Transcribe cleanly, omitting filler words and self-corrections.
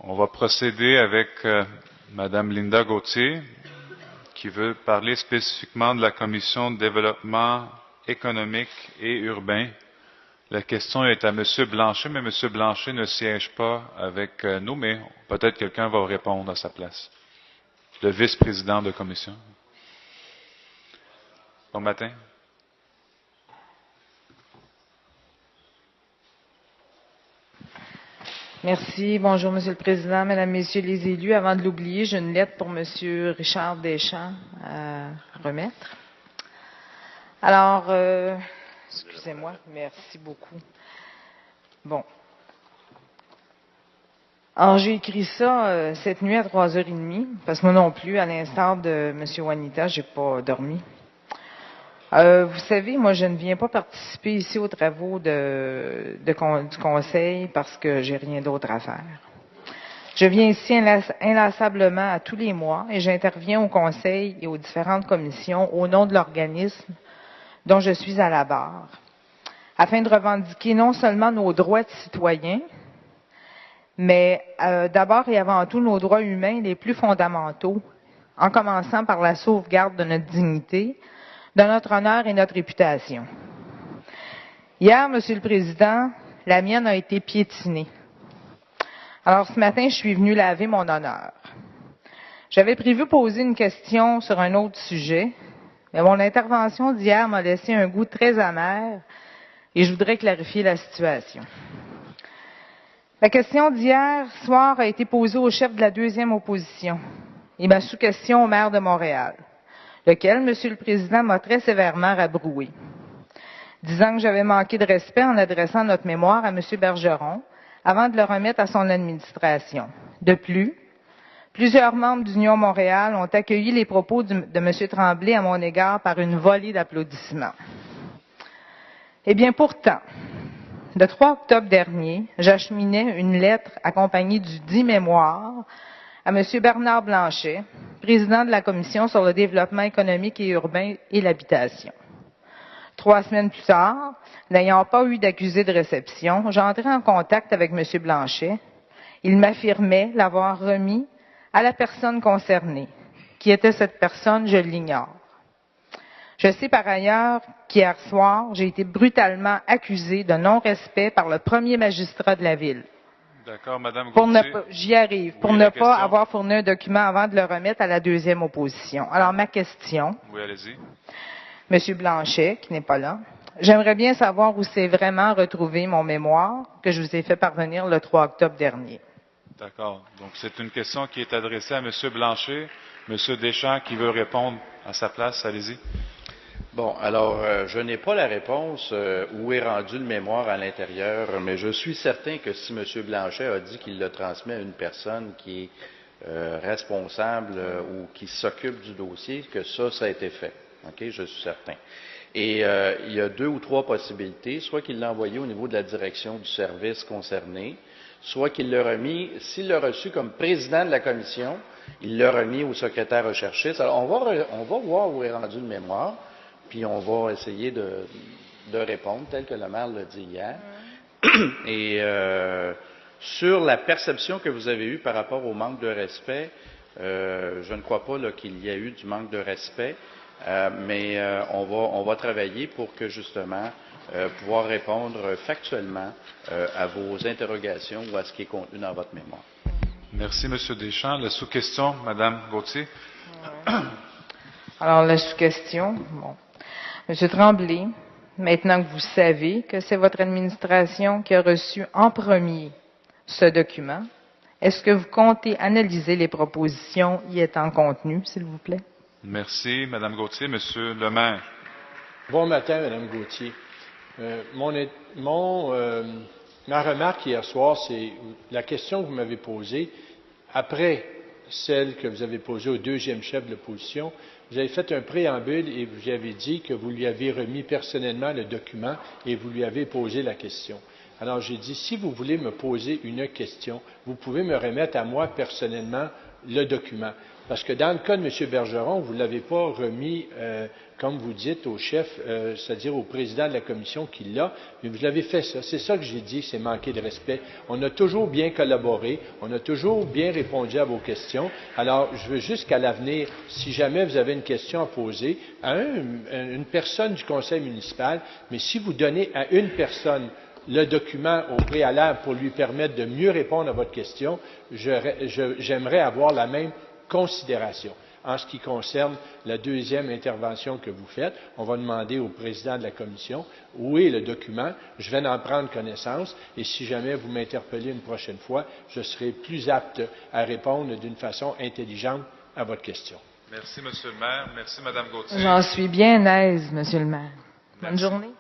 On va procéder avec Madame Linda Gauthier, qui veut parler spécifiquement de la Commission de développement économique et urbain. La question est à M. Blanchet, mais M. Blanchet ne siège pas avec nous, mais peut-être quelqu'un va répondre à sa place. Le vice-président de la commission. Bon matin. Merci. Bonjour, Monsieur le Président, Mesdames, Messieurs les élus. Avant de l'oublier, j'ai une lettre pour Monsieur Richard Deschamps à remettre. Alors, excusez-moi, merci beaucoup. Bon. Alors, j'ai écrit ça cette nuit à 3h30, parce que moi non plus, à l'instar de M. Juanita, j'ai pas dormi. Vous savez, moi, je ne viens pas participer ici aux travaux du Conseil parce que j'ai rien d'autre à faire. Je viens ici inlassablement à tous les mois et j'interviens au Conseil et aux différentes commissions au nom de l'organisme dont je suis à la barre, afin de revendiquer non seulement nos droits de citoyens, mais d'abord et avant tout nos droits humains les plus fondamentaux, en commençant par la sauvegarde de notre dignité, de notre honneur et notre réputation. Hier, Monsieur le Président, la mienne a été piétinée. Alors ce matin, je suis venue laver mon honneur. J'avais prévu poser une question sur un autre sujet, mais mon intervention d'hier m'a laissé un goût très amer et je voudrais clarifier la situation. La question d'hier soir a été posée au chef de la deuxième opposition et ma sous-question au maire de Montréal, lequel, Monsieur le Président, m'a très sévèrement rabroué, disant que j'avais manqué de respect en adressant notre mémoire à M. Bergeron avant de le remettre à son administration. De plus, plusieurs membres d'Union Montréal ont accueilli les propos de M. Tremblay à mon égard par une volée d'applaudissements. Eh bien, pourtant, le 3 octobre dernier, j'acheminais une lettre accompagnée du dit mémoire à M. Bernard Blanchet, président de la Commission sur le développement économique et urbain et l'habitation. 3 semaines plus tard, n'ayant pas eu d'accusé de réception, j'entrais en contact avec M. Blanchet. Il m'affirmait l'avoir remis à la personne concernée. Qui était cette personne, je l'ignore. Je sais par ailleurs qu'hier soir, j'ai été brutalement accusé de non-respect par le premier magistrat de la Ville. D'accord, Madame Gauthier. J'y arrive. Pour ne pas avoir fourni un document avant de le remettre à la deuxième opposition. Alors, ma question. Oui, allez-y. Monsieur Blanchet, qui n'est pas là, j'aimerais bien savoir où s'est vraiment retrouvé mon mémoire que je vous ai fait parvenir le 3 octobre dernier. D'accord. Donc, c'est une question qui est adressée à Monsieur Blanchet. Monsieur Deschamps qui veut répondre à sa place, allez-y. Bon, alors, je n'ai pas la réponse où est rendu le mémoire à l'intérieur, mais je suis certain que si M. Blanchet a dit qu'il le transmet à une personne qui est responsable ou qui s'occupe du dossier, que ça a été fait. OK, je suis certain. Et il y a 2 ou 3 possibilités, soit qu'il l'a envoyé au niveau de la direction du service concerné, soit qu'il l'a remis, s'il l'a reçu comme président de la commission, il l'a remis au secrétaire recherchiste. Alors, on va voir où est rendu le mémoire. Puis on va essayer de répondre, tel que le maire l'a dit hier. Et sur la perception que vous avez eue par rapport au manque de respect, je ne crois pas qu'il y a eu du manque de respect, mais on va travailler pour que justement pouvoir répondre factuellement à vos interrogations ou à ce qui est contenu dans votre mémoire. Merci, M. Deschamps. La sous-question, Mme Gauthier. Alors, la sous-question, bon. M. Tremblay, maintenant que vous savez que c'est votre administration qui a reçu en premier ce document, est-ce que vous comptez analyser les propositions y étant contenues, s'il vous plaît? Merci, Mme Gauthier. M. le maire. Bon matin, Mme Gauthier. Ma remarque hier soir, c'est la question que vous m'avez posée après celle que vous avez posée au deuxième chef de l'opposition. Vous avez fait un préambule et vous avez dit que vous lui avez remis personnellement le document et vous lui avez posé la question. Alors j'ai dit, si vous voulez me poser une question, vous pouvez me remettre à moi personnellement le document. Parce que dans le cas de M. Bergeron, vous ne l'avez pas remis, comme vous dites, au chef, c'est-à-dire au président de la commission qui l'a, mais vous l'avez fait ça. C'est ça que j'ai dit, c'est manquer de respect. On a toujours bien collaboré, on a toujours bien répondu à vos questions. Alors, je veux juste qu'à l'avenir, si jamais vous avez une question à poser à une personne du conseil municipal, mais si vous donnez à une personne le document au préalable pour lui permettre de mieux répondre à votre question, j'aimerais avoir la même considération. En ce qui concerne la deuxième intervention que vous faites, on va demander au président de la commission où est le document. Je vais en prendre connaissance et si jamais vous m'interpellez une prochaine fois, je serai plus apte à répondre d'une façon intelligente à votre question. Merci, Monsieur le maire. Merci, Madame Gauthier. J'en suis bien aise, Monsieur le maire. Bonne Merci. journée.